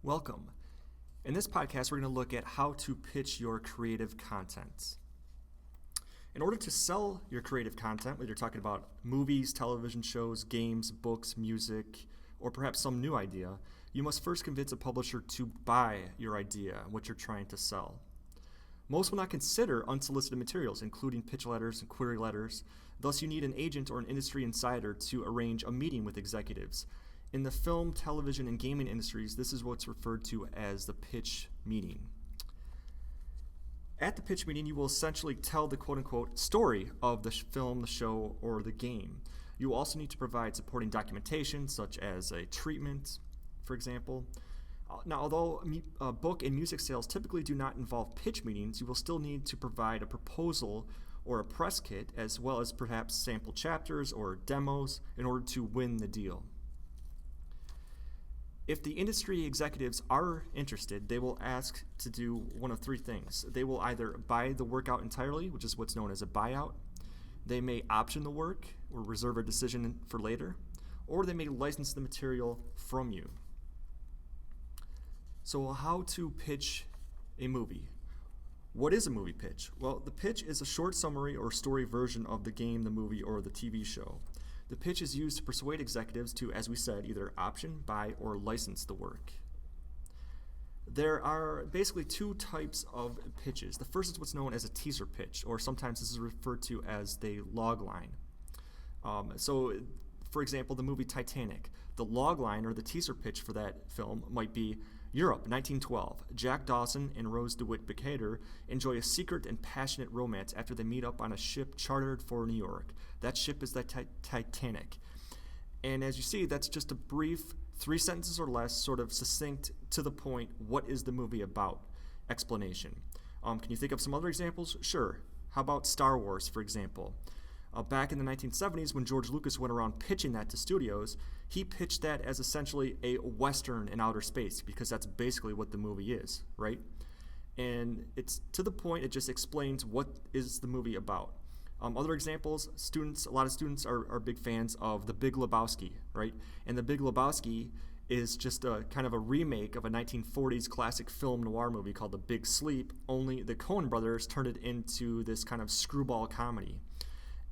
Welcome. In this podcast, we're going to look at how to pitch your creative content. In order to sell your creative content, whether you're talking about movies, television shows, games, books, music, or perhaps some new idea, you must first convince a publisher to buy your idea and what you're trying to sell. Most will not consider unsolicited materials, including pitch letters and query letters. Thus, you need an agent or an industry insider to arrange a meeting with executives. In the film, television, and gaming industries, this is what's referred to as the pitch meeting. At the pitch meeting, you will essentially tell the quote-unquote story of the film, the show, or the game. You will also need to provide supporting documentation, such as a treatment, for example. Now, although book and music sales typically do not involve pitch meetings, you will still need to provide a proposal or a press kit, as well as perhaps sample chapters or demos in order to win the deal. If the industry executives are interested, they will ask to do one of three things. They will either buy the work out entirely, which is what's known as a buyout. They may option the work or reserve a decision for later, or they may license the material from you. So how to pitch a movie? What is a movie pitch? Well, the pitch is a short summary or story version of the game, the movie, or the TV show. The pitch is used to persuade executives to, as we said, either option, buy, or license the work. There are basically two types of pitches. The first is what's known as a teaser pitch, or sometimes this is referred to as the log line. For example, the movie Titanic. The log line or the teaser pitch for that film might be Europe, 1912. Jack Dawson and Rose DeWitt Bukater enjoy a secret and passionate romance after they meet up on a ship chartered for New York. That ship is the Titanic. And as you see, that's just a brief 3 sentences or less, sort of succinct, to the point, what is the movie about explanation. Can you think of some other examples? Sure. How about Star Wars, for example? Back in the 1970s, when George Lucas went around pitching that to studios, he pitched that as essentially a Western in outer space, because that's basically what the movie is, right? And it's to the point, it just explains what is the movie about. Other examples, a lot of students are big fans of The Big Lebowski, right? And The Big Lebowski is just a kind of a remake of a 1940s classic film noir movie called The Big Sleep, only the Coen brothers turned it into this kind of screwball comedy.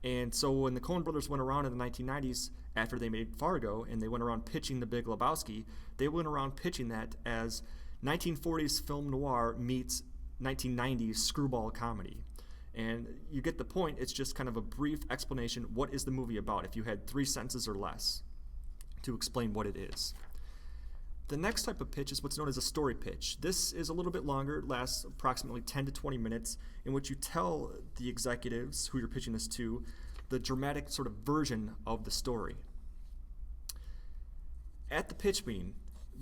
And so when the Coen brothers went around in the 1990s, after they made Fargo, and they went around pitching The Big Lebowski, they went around pitching that as 1940s film noir meets 1990s screwball comedy. And you get the point. It's just kind of a brief explanation. What is the movie about? If you had 3 sentences or less to explain what it is. The next type of pitch is what's known as a story pitch. This is a little bit longer. It lasts approximately 10 to 20 minutes, in which you tell the executives who you're pitching this to the dramatic sort of version of the story. At the pitch meeting,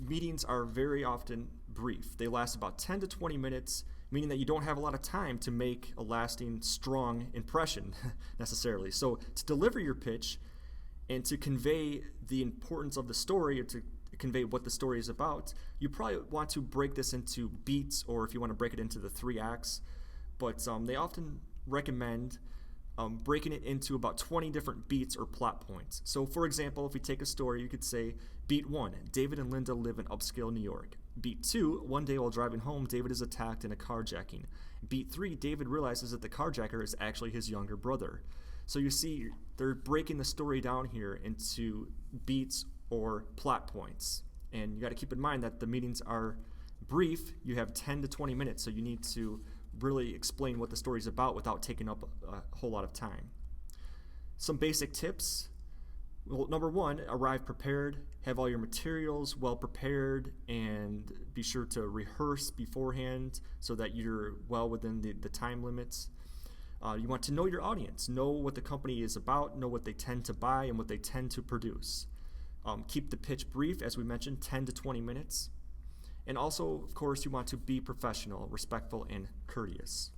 meetings are very often brief. They last about 10 to 20 minutes, meaning that you don't have a lot of time to make a lasting, strong impression necessarily. So to deliver your pitch and to convey the importance of the story, or to convey what the story is about, you probably want to break this into beats, or if you want to break it into the 3 acts. But they often recommend breaking it into about 20 different beats or plot points. So for example, if we take a story, you could say, beat 1, David and Linda live in upscale New York. Beat 2, one day while driving home, David is attacked in a carjacking. Beat 3, David realizes that the carjacker is actually his younger brother. So you see, they're breaking the story down here into beats or plot points. And you got to keep in mind that the meetings are brief. You have 10 to 20 minutes, so you need to really explain what the story is about without taking up a whole lot of time. Some basic tips. Well, number 1, arrive prepared, have all your materials well prepared, and be sure to rehearse beforehand so that you're well within the time limits. You want to know your audience, know what the company is about, know what they tend to buy and what they tend to produce. Keep the pitch brief, as we mentioned, 10 to 20 minutes. And also, of course, you want to be professional, respectful, and courteous.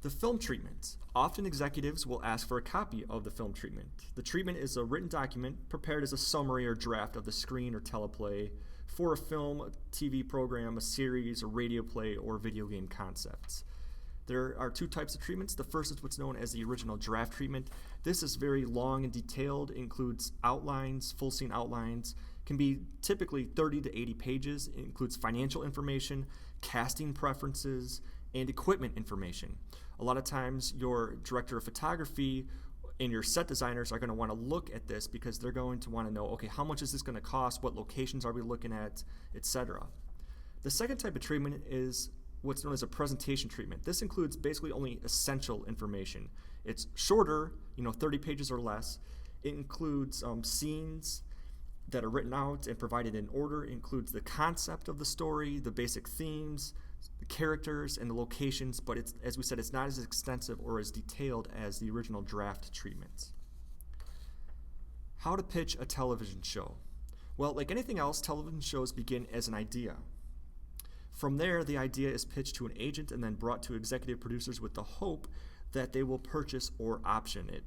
The film treatment. Often executives will ask for a copy of the film treatment. The treatment is a written document prepared as a summary or draft of the screen or teleplay for a film, a TV program, a series, a radio play, or video game concepts. There are 2 types of treatments. The first is what's known as the original draft treatment. This is very long and detailed, includes outlines, full scene outlines, can be typically 30 to 80 pages. It includes financial information, casting preferences, and equipment information. A lot of times your director of photography and your set designers are going to want to look at this because they're going to want to know, okay, how much is this going to cost? What locations are we looking at, etc. The second type of treatment is what's known as a presentation treatment. This includes basically only essential information. It's shorter, 30 pages or less. It includes scenes that are written out and provided in order. It includes the concept of the story, the basic themes, the characters, and the locations, but it's, as we said, it's not as extensive or as detailed as the original draft treatments. How to pitch a television show. Well, like anything else, television shows begin as an idea. From there, the idea is pitched to an agent and then brought to executive producers with the hope that they will purchase or option it.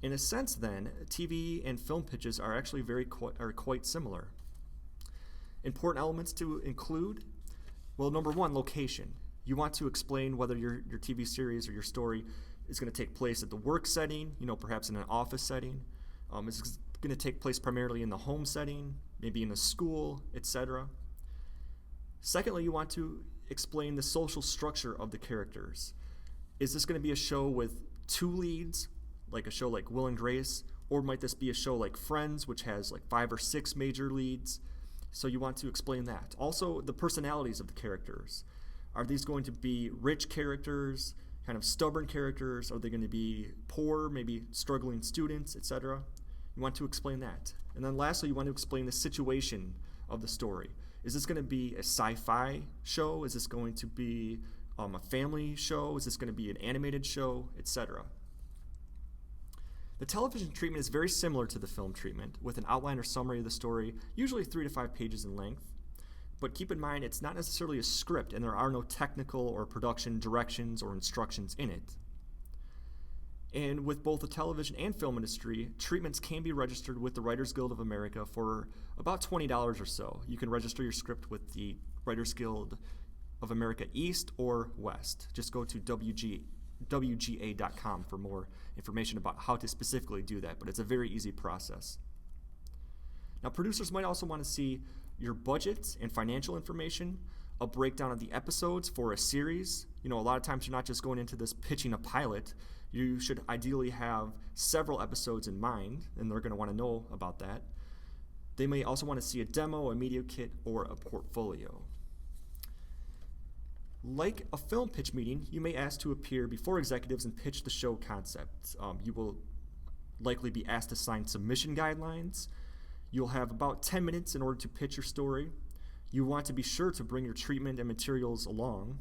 In a sense, then, TV and film pitches are actually quite similar. Important elements to include, well, number one, location. You want to explain whether your TV series or your story is going to take place at the work setting, perhaps in an office setting. It's going to take place primarily in the home setting, maybe in a school, etc. Secondly, you want to explain the social structure of the characters. Is this going to be a show with two leads, like a show like Will and Grace, or might this be a show like Friends, which has like 5 or 6 major leads? So you want to explain that. Also, the personalities of the characters. Are these going to be rich characters, kind of stubborn characters? Are they going to be poor, maybe struggling students, etc.? You want to explain that. And then lastly, you want to explain the situation of the story. Is this going to be a sci-fi show? Is this going to be a family show? Is this going to be an animated show, etc.? The television treatment is very similar to the film treatment, with an outline or summary of the story, usually 3 to 5 pages in length. But keep in mind, it's not necessarily a script, and there are no technical or production directions or instructions in it. And with both the television and film industry, treatments can be registered with the Writers Guild of America for about $20 or so. You can register your script with the Writers Guild of America East or West. Just go to WGA.com for more information about how to specifically do that, but it's a very easy process. Now, producers might also want to see your budget and financial information, a breakdown of the episodes for a series. A lot of times you're not just going into this pitching a pilot. You should ideally have several episodes in mind, and they're going to want to know about that. They may also want to see a demo, a media kit, or a portfolio. Like a film pitch meeting, you may ask to appear before executives and pitch the show concept. You will likely be asked to sign submission guidelines. You'll have about 10 minutes in order to pitch your story. You want to be sure to bring your treatment and materials along.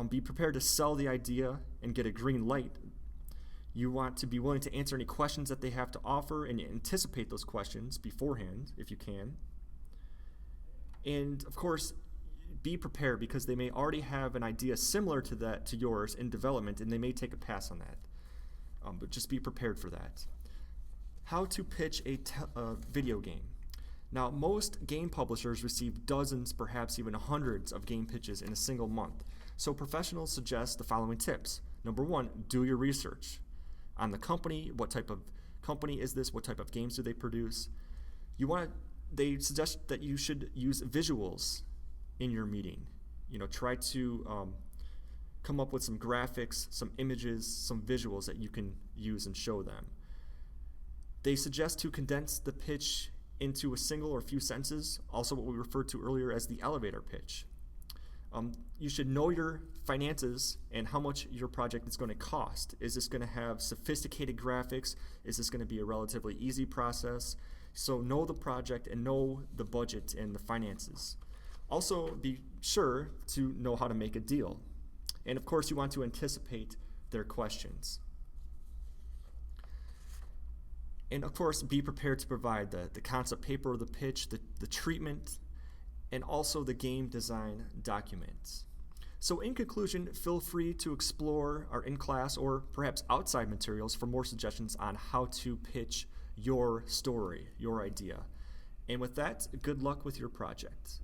Be prepared to sell the idea and get a green light. You want to be willing to answer any questions that they have to offer and anticipate those questions beforehand, if you can. And of course, be prepared because they may already have an idea similar to yours in development, and they may take a pass on that. But just be prepared for that. How to pitch a video game. Now, most game publishers receive dozens, perhaps even hundreds of game pitches in a single month. So professionals suggest the following tips. Number one, do your research on the company. What type of company is this? What type of games do they produce? They suggest that you should use visuals in your meeting. Try to come up with some graphics, some images, some visuals that you can use and show them. They suggest to condense the pitch into a single or few sentences, also what we referred to earlier as the elevator pitch. You should know your finances and how much your project is going to cost. Is this going to have sophisticated graphics? Is this going to be a relatively easy process? So know the project and know the budget and the finances. Also, be sure to know how to make a deal. And of course, you want to anticipate their questions. And of course, be prepared to provide the concept paper of the pitch, the treatment, and also the game design documents. So in conclusion, feel free to explore our in-class or perhaps outside materials for more suggestions on how to pitch your story, your idea. And with that, good luck with your project.